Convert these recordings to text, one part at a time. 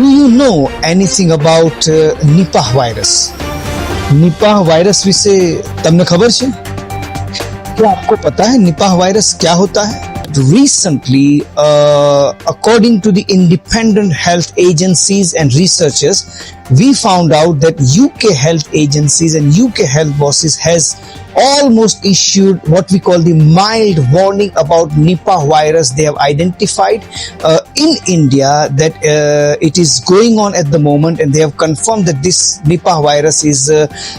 Do you know anything about Nipah virus? Nipah virus विषय तमने खबर है? क्या आपको पता है निपाह वायरस क्या होता है? Recently, according to the independent health agencies and researchers, we found out that UK health agencies and UK health bosses has almost issued what we call the mild warning about Nipah virus. They have identified in India that it is going on at the moment, and they have confirmed that this Nipah virus is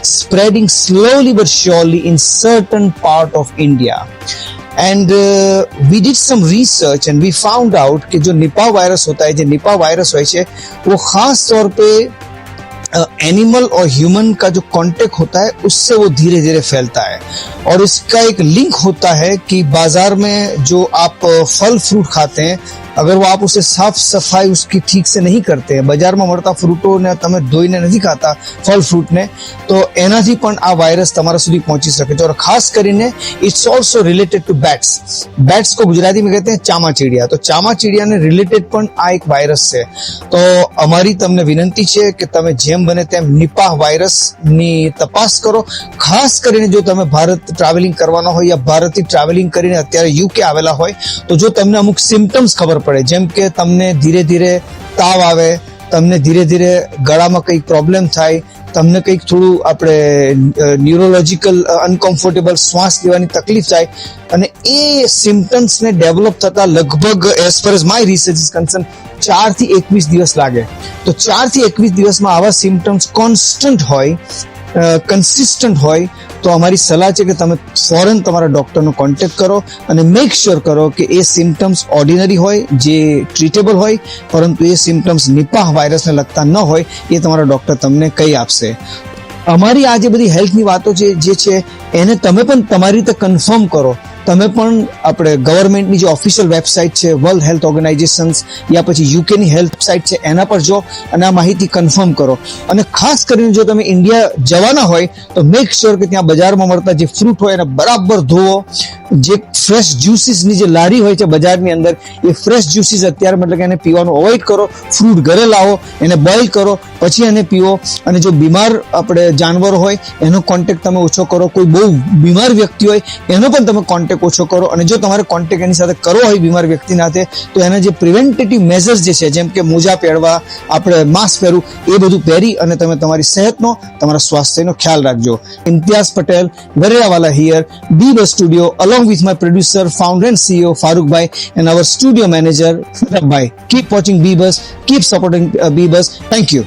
spreading slowly but surely in certain part of India. And we did some research and we found out कि जो Nipah virus होता है, जो Nipah virus હોય છે वो खास तौर पे एनिमल और ह्यूमन का जो कांटेक्ट होता है उससे वो धीरे धीरे फैलता है। और इसका एक लिंक होता है कि बाजार में जो आप फल फ्रूट खाते हैं, अगर वो आप उसे साफ सफाई उसकी ठीक से नहीं करते हैं, बाजार में મળતા ફ્રૂટોને તમે ધોઈને નથી ખાતા ફળ ફ્રૂટને, તો એનાથી પણ આ વાયરસ તમારા સુધી પહોંચી શકે છે। और ખાસ કરીને ઇટ્સ ઓલ્સો રિલેટેડ ટુ બેટ્સ को गुजराती में कहते हैं ચામાચીડિયા, તો ચામાચીડિયાને રિલેટેડ પણ આ એક વાયરસ છે। તો અમારી તમને વિનંતી છે કે તમે જેમ બને તેમ નિપાહ વાયરસની તપાસ કરો। ખાસ કરીને જો તમે ભારત ટ્રાવેલિંગ કરવાના હોય या ભારતથી ટ્રાવેલિંગ કરીને અત્યારે યુકે આવેલા હોય, તો જો તમને અમુક સિમ્પટમ્સ ખબર પડે, જેમ કે તમને ધીરે ધીરે તાવ આવે, તમને ધીરે ધીરે ગળામાં કંઈક પ્રોબ્લેમ થાય, તમને કંઈક થોડું આપણે ન્યુરોલોજિકલ અનકમ્ફર્ટેબલ શ્વાસ લેવાની તકલીફ થાય, અને એ સિમ્પટમ્સને ડેવલપ થતા લગભગ as per as my research is concern 4 થી 21 દિવસ લાગે। તો 4 થી 21 દિવસમાં આવા સિમ્પટમ્સ કોન્સ્ટન્ટ હોય, કન્સિસ્ટન્ટ હોય, તો અમારી સલાહ છે કે તમે ફોરન તમારા ડોક્ટરનો કોન્ટેક્ટ કરો અને મેક શ્યોર કરો કે એ સિમ્પટમ્સ ઓર્ડિનરી હોય, જે ટ્રીટેબલ હોય, પરંતુ એ સિમ્પટમ્સ નિપાહ વાયરસને લગતા ન હોય, એ તમારા ડોક્ટર તમને કહી આપશે। અમારી આ જે બધી હેલ્થની વાતો જે છે એને તમે પણ તમારી રીતે કન્ફર્મ કરો। તમે પણ આપણે ગવર્મેન્ટની જે ઓફિશિયલ વેબસાઇટ છે, વર્લ્ડ હેલ્થ ઓર્ગેનાઇઝેશન્સ યા પછી યુકેની હેલ્થ વેબસાઇટ છે, એના પર જો અને આ માહિતી કન્ફર્મ કરો। અને ખાસ કરીને જો તમે ઇન્ડિયા જવાના હોય તો મેક શ્યોર કે ત્યાં બજારમાં મળતા જે ફ્રૂટ હોય એને બરાબર ધોવો। જે ફ્રેશ જ્યુસીસની જે લારી હોય છે બજારની અંદર, એ ફ્રેશ જ્યુસીસ અત્યારે મતલબ કે એને પીવાનું અવોઇડ કરો। ફ્રૂટ ઘરે લાવો, એને બોઇલ કરો, પછી એને પીવો। અને જો બીમાર આપણે જાનવરો હોય એનો કોન્ટેક્ટ તમે ઓછો કરો, કોઈ બહુ બીમાર વ્યક્તિ હોય એનો પણ તમે કોન્ટેક્ટ ઓછો કરો। અને જો તમારે કોન્ટેક્ટ એની સાથે કરવો હોય બીમાર વ્યક્તિ સાથે, તો એના જે પ્રિવેન્ટેટિવ મેઝર્સ જે છે, જેમ કે મોજા પહેરવા, આપણે માસ્ક પહેરવું, એ બધું પહેરી અને તમે તમારી સેહતનો, તમારા સ્વાસ્થ્યનો ખ્યાલ રાખજો। ઇમ્તિયાઝ પટેલ, વેરેરાવાલા હિયર, બીબસ studio, along with my producer, founder and CEO Farooq Bhai and our studio manager Farooq Bhai. Keep watching Bebus, keep supporting Bebus. Thank you.